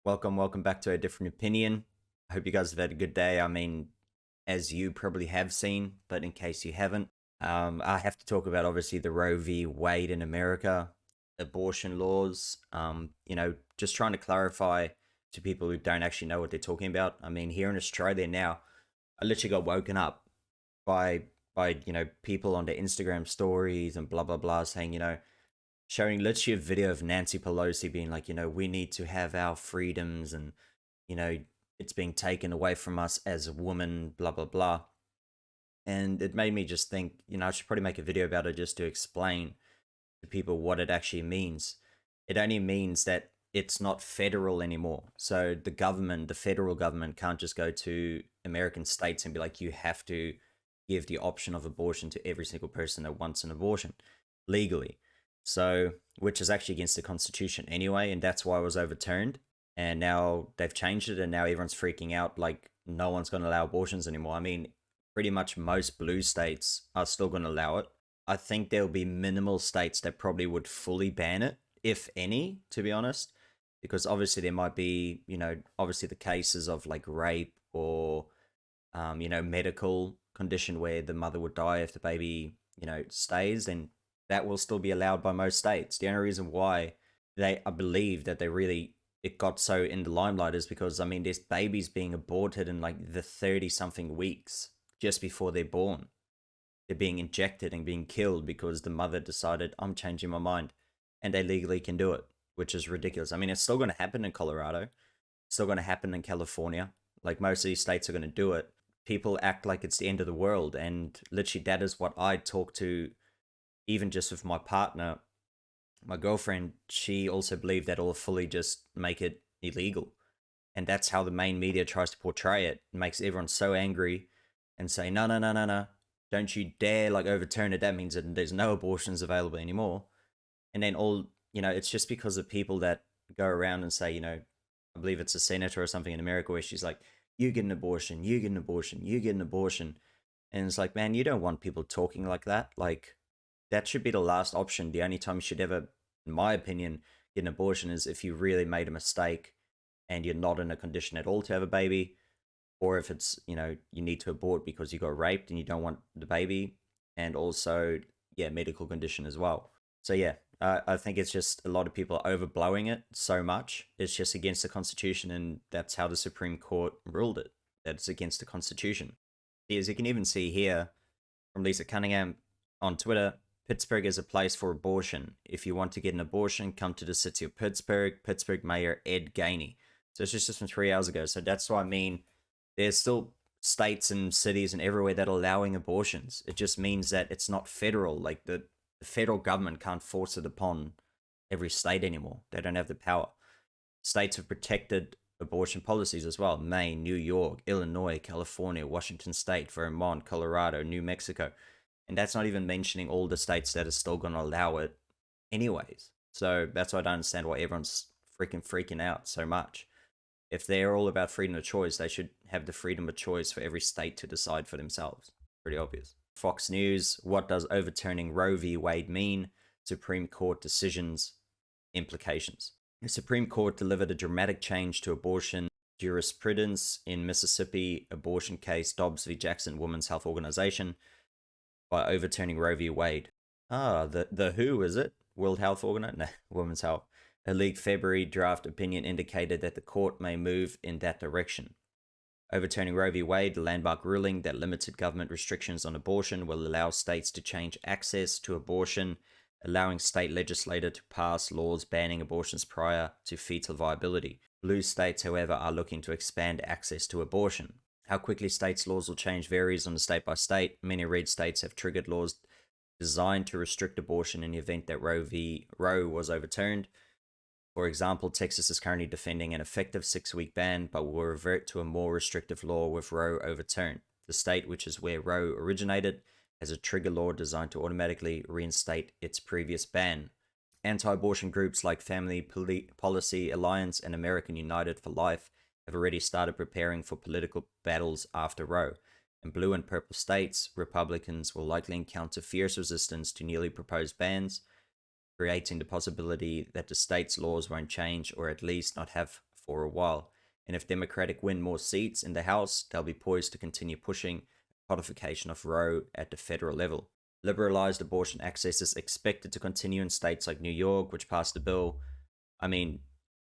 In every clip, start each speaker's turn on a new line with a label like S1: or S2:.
S1: Welcome back to A Different Opinion. I hope you guys have had a good day. I mean, as you probably have seen, but in case you haven't, I have to talk about obviously the Roe v. Wade in America, abortion laws. Just trying to clarify to people who don't actually know what they're talking about. I mean, here in Australia now, I literally got woken up by people on their Instagram stories and blah blah blah saying showing literally a video of Nancy Pelosi being like, we need to have our freedoms and, you know, it's being taken away from us as a woman, blah, blah, blah. And it made me just think, I should probably make a video about it just to explain to people what it actually means. It only means that it's not federal anymore. So the federal government can't just go to American states and be like, you have to give the option of abortion to every single person that wants an abortion legally. So, which is actually against the Constitution anyway, and that's why it was overturned. And now they've changed it, and now everyone's freaking out like no one's going to allow abortions anymore. I mean, pretty much most blue states are still going to allow it. I think there'll be minimal states that probably would fully ban it, if any, to be honest, because obviously there might be, obviously the cases of like rape or, medical condition where the mother would die if the baby, stays, then that will still be allowed by most states. The only reason why I believe that it got so in the limelight is because, I mean, there's babies being aborted in like the 30 something weeks just before they're born. They're being injected and being killed because the mother decided, I'm changing my mind. And they legally can do it, which is ridiculous. I mean, it's still going to happen in Colorado, it's still going to happen in California. Like most of these states are going to do it. People act like it's the end of the world. And literally, that is what I talk to, even just with my partner, my girlfriend. She also believed that it'll fully just make it illegal. And that's how the main media tries to portray it. It makes everyone so angry and say, no, no, no, no, no. Don't you dare like overturn it. That means that there's no abortions available anymore. And then it's just because of people that go around and say, I believe it's a senator or something in America where she's like, you get an abortion, you get an abortion, you get an abortion. And it's like, man, you don't want people talking like that. Like, that should be the last option. The only time you should ever, in my opinion, get an abortion is if you really made a mistake and you're not in a condition at all to have a baby, or if it's, you need to abort because you got raped and you don't want the baby, and also, yeah, medical condition as well. So, yeah, I think it's just a lot of people are overblowing it so much. It's just against the Constitution, and that's how the Supreme Court ruled it, that it's against the Constitution. As you can even see here from Lisa Cunningham on Twitter, Pittsburgh is a place for abortion. If you want to get an abortion, come to the city of Pittsburgh. Pittsburgh Mayor Ed Gainey. So it's just from 3 hours ago. So that's what I mean. There's still states and cities and everywhere that are allowing abortions. It just means that it's not federal. Like the federal government can't force it upon every state anymore. They don't have the power. States have protected abortion policies as well. Maine, New York, Illinois, California, Washington State, Vermont, Colorado, New Mexico. And that's not even mentioning all the states that are still going to allow it anyways. So that's why I don't understand why everyone's freaking out so much. If they're all about freedom of choice, they should have the freedom of choice for every state to decide for themselves. Pretty obvious. Fox News, what does overturning Roe v. Wade mean? Supreme Court decisions, implications. The Supreme Court delivered a dramatic change to abortion jurisprudence in Mississippi abortion case Dobbs v. Jackson Women's Health Organization by overturning Roe v. Wade. The WHO, is it? World Health Organization? No, Women's Health. A leaked February draft opinion indicated that the court may move in that direction. Overturning Roe v. Wade, the landmark ruling that limited government restrictions on abortion, will allow states to change access to abortion, allowing state legislators to pass laws banning abortions prior to fetal viability. Blue states, however, are looking to expand access to abortion. How quickly states' laws will change varies on a state by state. Many red states have triggered laws designed to restrict abortion in the event that Roe was overturned. For example, Texas is currently defending an effective 6-week ban, but will revert to a more restrictive law with Roe overturned. The state, which is where Roe originated, has a trigger law designed to automatically reinstate its previous ban. Anti-abortion groups like Family Policy Alliance and American United for Life have already started preparing for political battles after Roe. In blue and purple states, Republicans will likely encounter fierce resistance to newly proposed bans, creating the possibility that the state's laws won't change or at least not have for a while. And if Democratic win more seats in the House, they'll be poised to continue pushing codification of Roe at the federal level. Liberalized abortion access is expected to continue in states like New York, which passed a bill. I mean,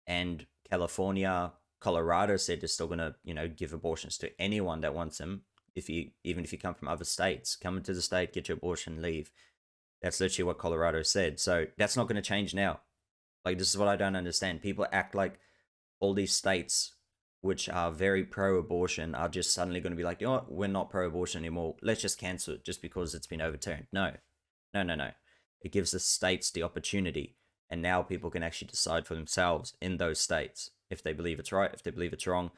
S1: and California, Colorado said they're still gonna, give abortions to anyone that wants them. Even if you come from other states, come into the state, get your abortion, leave. That's literally what Colorado said. So that's not going to change now. Like, this is what I don't understand. People act like all these states, which are very pro-abortion, are just suddenly going to be like, you know what, we're not pro-abortion anymore. Let's just cancel it just because it's been overturned. No, no, no, no. It gives the states the opportunity, and now people can actually decide for themselves in those states if they believe it's right, if they believe it's wrong,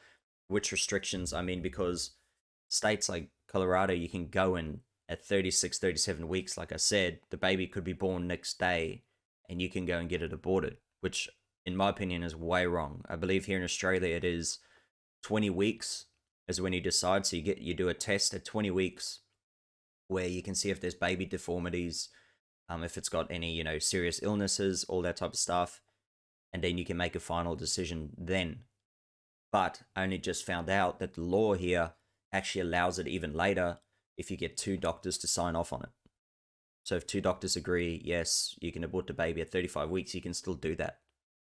S1: which restrictions. I mean, because states like Colorado, you can go in at 36, 37 weeks, like I said, the baby could be born next day and you can go and get it aborted, which in my opinion is way wrong. I believe here in Australia it is 20 weeks is when you decide. So you do a test at 20 weeks where you can see if there's baby deformities, if it's got any, serious illnesses, all that type of stuff. And then you can make a final decision then. But I only just found out that the law here actually allows it even later if you get two doctors to sign off on it. So if two doctors agree, yes, you can abort the baby at 35 weeks, you can still do that.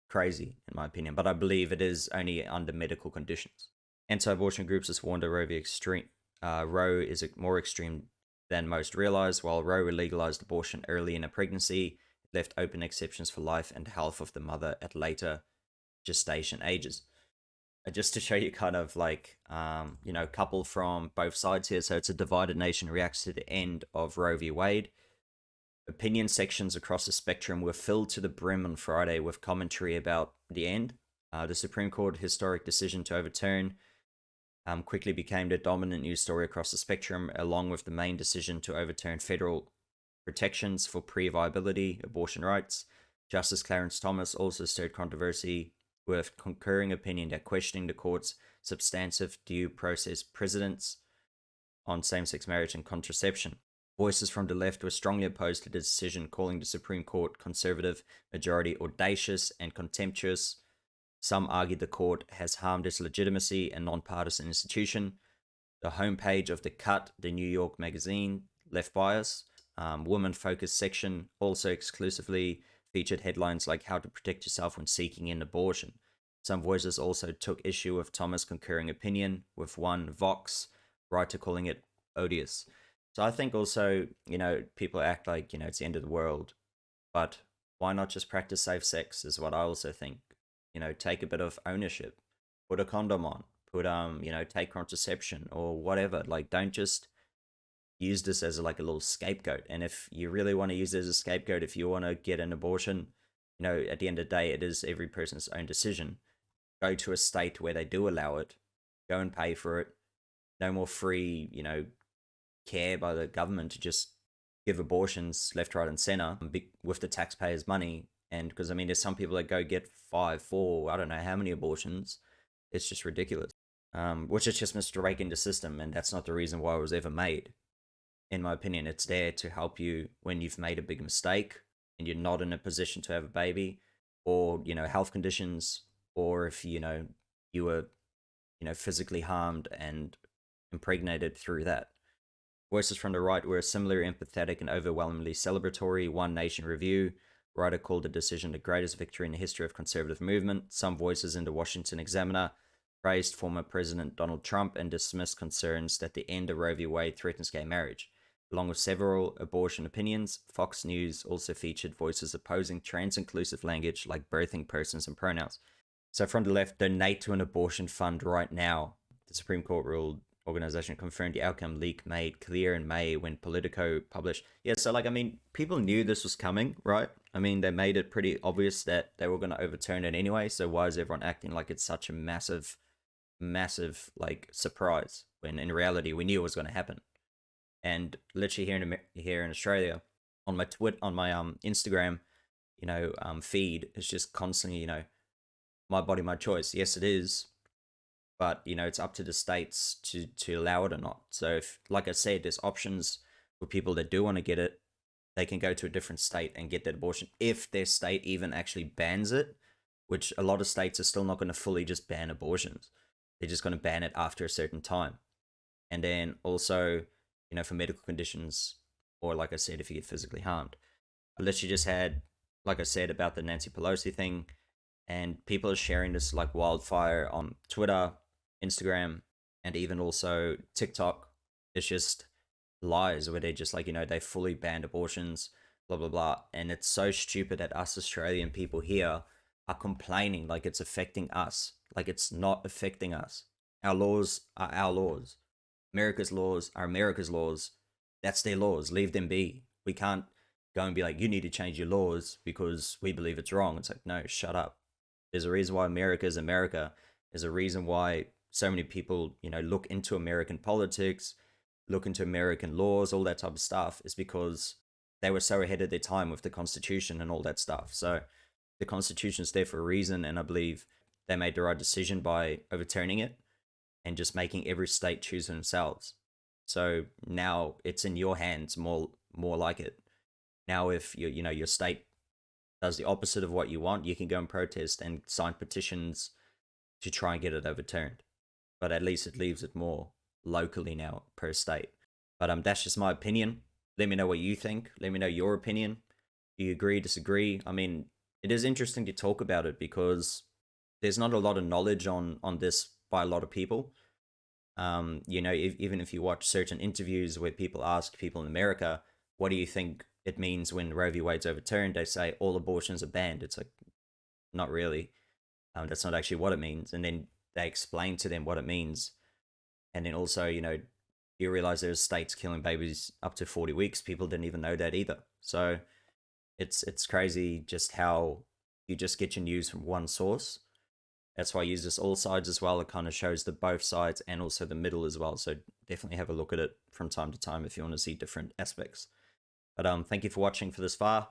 S1: Crazy, in my opinion. But I believe it is only under medical conditions. Anti-abortion groups have warned Roe is more extreme than most realize. While Roe legalized abortion early in a pregnancy, it left open exceptions for life and health of the mother at later gestation ages. Just to show you kind of like, couple from both sides here. So it's a divided nation reacts to the end of Roe v Wade. Opinion sections across the spectrum were filled to the brim on Friday with commentary about the end. The Supreme Court historic decision to overturn quickly became the dominant news story across the spectrum, along with the main decision to overturn federal protections for pre-viability abortion rights. Justice Clarence Thomas also stirred controversy with concurring opinion that questioning the court's substantive due process precedents on same-sex marriage and contraception. Voices from the left were strongly opposed to the decision, calling the Supreme Court conservative majority audacious and contemptuous. Some argued the court has harmed its legitimacy and nonpartisan institution. The homepage of The Cut, the New York magazine, left bias, woman-focused section also exclusively featured headlines like how to protect yourself when seeking an abortion. Some voices also took issue with Thomas' concurring opinion, with one Vox writer calling it odious. So I think also, people act like, it's the end of the world, but why not just practice safe sex is what I also think. Take a bit of ownership, put a condom on, take contraception or whatever. Like, don't just use this as a little scapegoat. And if you really want to use it as a scapegoat, if you want to get an abortion, at the end of the day, it is every person's own decision. Go to a state where they do allow it, go and pay for it. No more free, care by the government to just give abortions left, right, and center with the taxpayers' money. And because, there's some people that go get 5, 4, I don't know how many abortions. It's just ridiculous. Which is just misdirecting the system, and that's not the reason why it was ever made. In my opinion, it's there to help you when you've made a big mistake and you're not in a position to have a baby, or, health conditions, or if, you were, physically harmed and impregnated through that. Voices from the right were similarly empathetic and overwhelmingly celebratory. One Nation Review writer called the decision the greatest victory in the history of conservative movement. Some voices in the Washington Examiner praised former President Donald Trump and dismissed concerns that the end of Roe v. Wade threatens gay marriage. Along with several abortion opinions, Fox News also featured voices opposing trans-inclusive language like birthing persons and pronouns. So from the left, donate to an abortion fund right now. The Supreme Court ruled organization confirmed the outcome leak made clear in May when Politico published. Yeah, so people knew this was coming, right? They made it pretty obvious that they were going to overturn it anyway. So why is everyone acting like it's such a massive surprise when in reality we knew it was going to happen? And literally here in Australia, on my Instagram, feed is just constantly, my body, my choice. Yes, it is. But, it's up to the states to allow it or not. So if, like I said, there's options for people that do want to get it, they can go to a different state and get that abortion if their state even actually bans it. which a lot of states are still not going to fully just ban abortions. They're just going to ban it after a certain time. And then also, for medical conditions, or like I said, if you get physically harmed. I literally just had, like I said, about the Nancy Pelosi thing, and people are sharing this like wildfire on Twitter, Instagram, and even also TikTok. It's just lies where they're just like, they fully banned abortions, blah, blah, blah. And it's so stupid that us Australian people here are complaining like it's affecting us. Like it's not affecting us. Our laws are our laws. America's laws are America's laws. That's their laws. Leave them be. We can't go and be like, you need to change your laws because we believe it's wrong. It's like, no, shut up. There's a reason why America is America. There's a reason why so many people, look into American politics, look into American laws, all that type of stuff, is because they were so ahead of their time with the Constitution and all that stuff. So the Constitution's there for a reason, and I believe they made the right decision by overturning it and just making every state choose for themselves. So now it's in your hands, more like it. Now if your state does the opposite of what you want, you can go and protest and sign petitions to try and get it overturned. But at least it leaves it more locally now per state. But that's just my opinion. Let me know what you think. Let me know your opinion. Do you agree, disagree? I mean, it is interesting to talk about it because there's not a lot of knowledge on this by a lot of people. Even if you watch certain interviews where people ask people in America, what do you think it means when Roe v. Wade's overturned? They say all abortions are banned. It's like, not really. That's not actually what it means. And then they explain to them what it means. And then also, you realize there's states killing babies up to 40 weeks. People didn't even know that either. So it's crazy just how you just get your news from one source. That's why I use this all sides as well. It kind of shows the both sides and also the middle as well. So definitely have a look at it from time to time if you want to see different aspects. But thank you for watching for this far.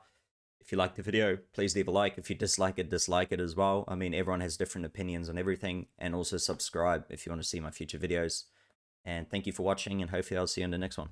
S1: If you liked the video, please leave a like. If you dislike it as well. I mean, everyone has different opinions on everything. And also subscribe if you want to see my future videos. And thank you for watching, and hopefully I'll see you in the next one.